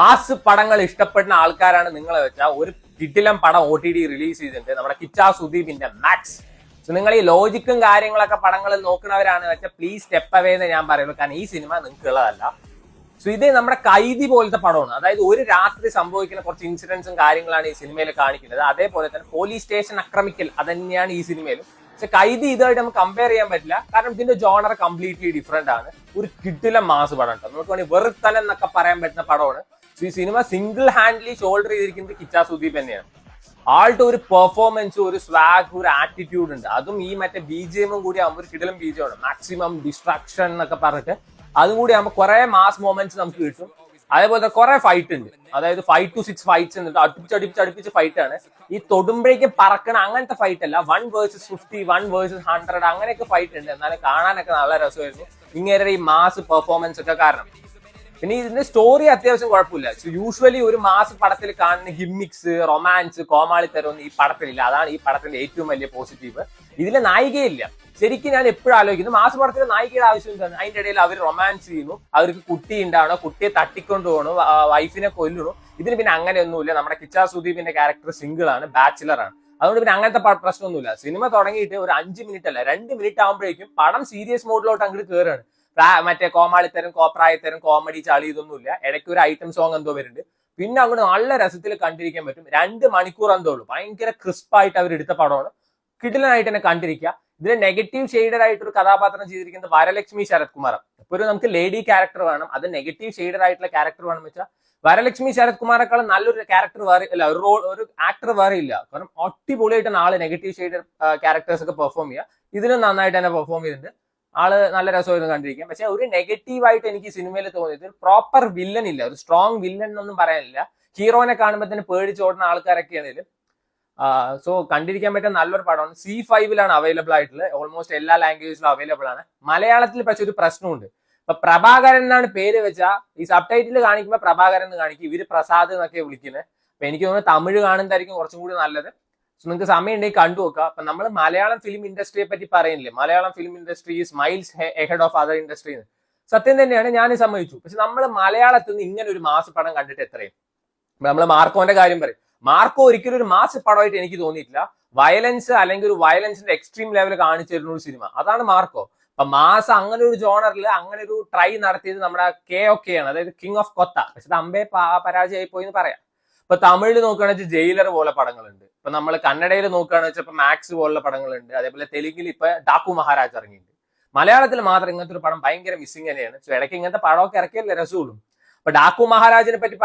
Mass പടങ്ങൾ ഇഷ്ടപ്പെടുന്ന ആൾക്കാരാണ് നിങ്ങളെ വെച്ചാൽ ഒരു കിടിലം പടം OTT റിലീസ് ചെയ്തിട്ടുണ്ട് നമ്മുടെ കിച്ചാ സുദീപിന്റെ മാക്സ്. സോ നിങ്ങൾ ഈ ലോജിക്കും കാര്യങ്ങളൊക്കെ പടങ്ങളിൽ നോക്കുന്നവരാണ് വെച്ചാൽ പ്ലീസ് സ്റ്റെപ്പ് അവേ എന്ന് ഞാൻ പറയുള്ളൂ. കാരണം ഈ സിനിമ നിങ്ങൾക്ക് ഉള്ളതല്ല. സോ ഇത് നമ്മുടെ കൈദി പോലത്തെ പടമാണ്. അതായത് ഒരു രാത്രി സംഭവിക്കുന്ന കുറച്ച് ഇൻസിഡൻസും കാര്യങ്ങളാണ് ഈ സിനിമയിൽ കാണിക്കുന്നത്. അതേപോലെ തന്നെ പോലീസ് സ്റ്റേഷൻ ആക്രമിക്കൽ അത് തന്നെയാണ് ഈ സിനിമയിലും. പക്ഷെ കൈദി ഇതായിട്ട് നമുക്ക് കമ്പയർ ചെയ്യാൻ പറ്റില്ല. കാരണം ഇതിന്റെ ജോണർ കംപ്ലീറ്റ്ലി ഡിഫറെന്റ് ആണ്. ഒരു കിടിലം മാസ് പടം കേട്ടോ. നമുക്ക് വേണമെങ്കിൽ വെറുത്തനം എന്നൊക്കെ പറയാൻ പറ്റുന്ന പടമാണ്. ഈ സിനിമ സിംഗിൾ ഹാൻഡ്ലി ഷോൾഡർ ചെയ്തിരിക്കുന്നത് കിച്ചാ സുദീപ് തന്നെയാണ്. ആളുടെ ഒരു പെർഫോമൻസ്, ഒരു സ്വാഗ്, ഒരു ആറ്റിറ്റ്യൂഡ് ഉണ്ട്. അതും ഈ മറ്റേ BGM കൂടി ആകുമ്പോൾ ഒരു കിടിലം BGM ആണ്. മാക്സിമം ഡിസ്ട്രാക്ഷൻ എന്നൊക്കെ പറഞ്ഞിട്ട് അതും കൂടി ആകുമ്പോൾ കുറെ മാസ് മൊമെന്റ്സ് നമുക്ക് കിട്ടും. അതേപോലെ കുറെ ഫൈറ്റ് ഉണ്ട്. അതായത് 5 to 6 ഫൈറ്റ്സ് എന്നിട്ട് അടുപ്പിച്ച് ഫൈറ്റ് ആണ്. ഈ തൊടുമ്പോഴേക്കും പറക്കണ അങ്ങനത്തെ ഫൈറ്റ് അല്ല. 1 versus 50, 1 versus 100 അങ്ങനെയൊക്കെ ഫൈറ്റ് ഉണ്ട്. എന്നാലും കാണാനൊക്കെ നല്ല രസമായിരുന്നു ഇങ്ങനെ ഈ മാസ് പെർഫോമൻസ് ഒക്കെ കാരണം. പിന്നെ ഇതിന്റെ സ്റ്റോറി അത്യാവശ്യം കുഴപ്പമില്ല. യൂഷ്വലി ഒരു മാസ് പടത്തിൽ കാണുന്ന ഗിമ്മിക്സ്, റൊമാൻസ്, കോമാളിത്തരമൊന്നും ഈ പടത്തിലില്ല. അതാണ് ഈ പടത്തിന്റെ ഏറ്റവും വലിയ പോസിറ്റീവ്. ഇതിലെ നായികയില്ല. ശരിക്കും ഞാൻ എപ്പോഴും ആലോചിക്കുന്നു മാസ് പടത്തിൽ നായികയുടെ ആവശ്യം എന്താണ്? അതിന്റെ ഇടയിൽ അവർ റൊമാൻസ് ചെയ്യുന്നു, അവർക്ക് കുട്ടി ഉണ്ടാവണോ, കുട്ടിയെ തട്ടിക്കൊണ്ടു പോകണു, വൈഫിനെ കൊല്ലണു. ഇതിന് പിന്നെ അങ്ങനെയൊന്നുമില്ല. നമ്മുടെ കിച്ചാ സുദീപിന്റെ ക്യാരക്ടർ സിംഗിൾ ആണ്, ബാച്ചിലർ ആണ്. അതുകൊണ്ട് പിന്നെ അങ്ങനത്തെ പ്രശ്നമൊന്നുമില്ല. സിനിമ തുടങ്ങിയിട്ട് ഒരു 5 മിനിറ്റ് അല്ല 2 മിനിറ്റ് ആകുമ്പോഴേക്കും പടം സീരിയസ് മോഡിലോട്ട് അങ്ങോട്ട് കയറാണ്. മറ്റേ കോമാളിത്തരം, കോപ്രായത്തരം, കോമഡി, ചളി ഇതൊന്നുമില്ല. ഇടയ്ക്ക് ഒരു ഐറ്റം സോങ് എന്തോ വരുന്നുണ്ട്. പിന്നെ അങ്ങോട്ട് നല്ല രസത്തിൽ കണ്ടിരിക്കാൻ പറ്റും. 2 മണിക്കൂർ എന്തോ ഉള്ളൂ. ഭയങ്കര ക്രിസ്പായിട്ട് അവർ എടുത്ത പടമാണ്. കിടിലനായിട്ട് തന്നെ കണ്ടിരിക്കുക. ഇതിൽ നെഗറ്റീവ് ഷെയ്ഡഡ് ആയിട്ട് ഒരു കഥാപാത്രം ചെയ്തിരിക്കുന്നത് വരലക്ഷ്മി ശരത് കുമാർ. ഇപ്പൊ ഒരു നമുക്ക് ലേഡി ക്യാരക്ടർ വേണം, അത് നെഗറ്റീവ് ഷെയ്ഡഡ് ആയിട്ടുള്ള ക്യാരക്ടർ വേണം വെച്ചാൽ വരലക്ഷ്മി ശരത് കുമാറേക്കാളും നല്ലൊരു ക്യാരക്ടർ വേറെ ഇല്ല, ഒരു ആക്ടർ വേറെ ഇല്ല. കാരണം അടിപൊളിയായിട്ട് ആള് നെഗറ്റീവ് ഷെയ്ഡഡ് ക്യാരക്ടേഴ്സ് ഒക്കെ പെർഫോം ചെയ്യുക. ഇതിലും നന്നായിട്ട് തന്നെ പെർഫോം ചെയ്തിട്ടുണ്ട്. ആള് നല്ല രസമായിരുന്നു കണ്ടിരിക്കാം. പക്ഷെ ഒരു നെഗറ്റീവായിട്ട് എനിക്ക് സിനിമയിൽ തോന്നിയത് പ്രോപ്പർ വില്ലൻ ഇല്ല, ഒരു സ്ട്രോങ് വില്ലൻ എന്നൊന്നും പറയാനില്ല. ഹീറോനെ കാണുമ്പോൾ തന്നെ പേടിച്ചോടുന്ന ആൾക്കാരൊക്കെയാണ് ഇതിൽ. സോ കണ്ടിരിക്കാൻ പറ്റിയ നല്ലൊരു പടമാണ്. C5 അവൈലബിൾ ആയിട്ടുള്ളത്. ഓൾമോസ്റ്റ് എല്ലാ ലാംഗ്വേജിലും അവൈലബിൾ ആണ്. മലയാളത്തിൽ പക്ഷെ ഒരു പ്രശ്നമുണ്ട്. ഇപ്പൊ പ്രഭാകരൻ എന്നാണ് പേര് വെച്ചാൽ ഈ സബ് ടൈറ്റിൽ കാണിക്കുമ്പോൾ പ്രഭാകരൻ എന്ന് കാണിക്കും, ഇവര് പ്രസാദ് എന്നൊക്കെ വിളിക്കുന്നത്. അപ്പൊ എനിക്ക് തോന്നുന്നു തമിഴ് കാണുന്നതായിരിക്കും കുറച്ചും കൂടി നല്ലത്. സോ നിങ്ങൾക്ക് സമയം ഉണ്ടെങ്കിൽ കണ്ടു നോക്കുക. അപ്പൊ നമ്മൾ മലയാളം ഫിലിം ഇൻഡസ്ട്രിയെ പറ്റി പറയുന്നില്ലേ, Malayalam film industry is miles ahead of other industry. സത്യം തന്നെയാണ്, ഞാൻ സമ്മതിച്ചു. പക്ഷെ നമ്മൾ മലയാളത്തിൽ നിന്ന് ഇങ്ങനെ ഒരു മാസ് പടം കണ്ടിട്ട് എത്രയും. നമ്മൾ മാർക്കോന്റെ കാര്യം പറയും. മാർക്കോ ഒരിക്കലും ഒരു മാസ് പടമായിട്ട് എനിക്ക് തോന്നിയിട്ടില്ല. വയലൻസ് അല്ലെങ്കിൽ ഒരു വയലൻസിന്റെ എക്സ്ട്രീം ലെവൽ കാണിച്ചു തരുന്ന ഒരു സിനിമ, അതാണ് മാർക്കോ. അപ്പൊ മാസ് അങ്ങനെ ഒരു ജോണറിൽ അങ്ങനെ ഒരു ട്രൈ നടത്തിയത് നമ്മുടെ KOK ആണ്, അതായത് കിങ് ഓഫ് കൊത്ത. പക്ഷെ അത് അമ്പേ പരാജയമായി പോയി എന്ന് പറയാം. ഇപ്പൊ തമിഴിൽ നോക്കുകയാണെന്ന് വെച്ചാൽ ജയിലർ പോലെ പടങ്ങളുണ്ട്. ഇപ്പൊ നമ്മൾ കന്നഡയിൽ നോക്കുകയാണെന്ന് വെച്ചാൽ ഇപ്പൊ മാക്സ് പോലുള്ള പടങ്ങളുണ്ട്. അതേപോലെ തെലുങ്കിൽ ഇപ്പൊ ഡാക്കു മഹാരാജ് ഇറങ്ങിയിട്ടുണ്ട്. മലയാളത്തിൽ മാത്രം ഇങ്ങനത്തെ ഒരു പടം ഭയങ്കര മിസ്സിംഗ് തന്നെയാണ്. സോ ഇടയ്ക്ക് ഇങ്ങനത്തെ പടമൊക്കെ ഇറക്കിയല്ലേ രസമുള്ളൂ. അപ്പൊ ഡാക്കു മഹാരാജിനെ പറ്റി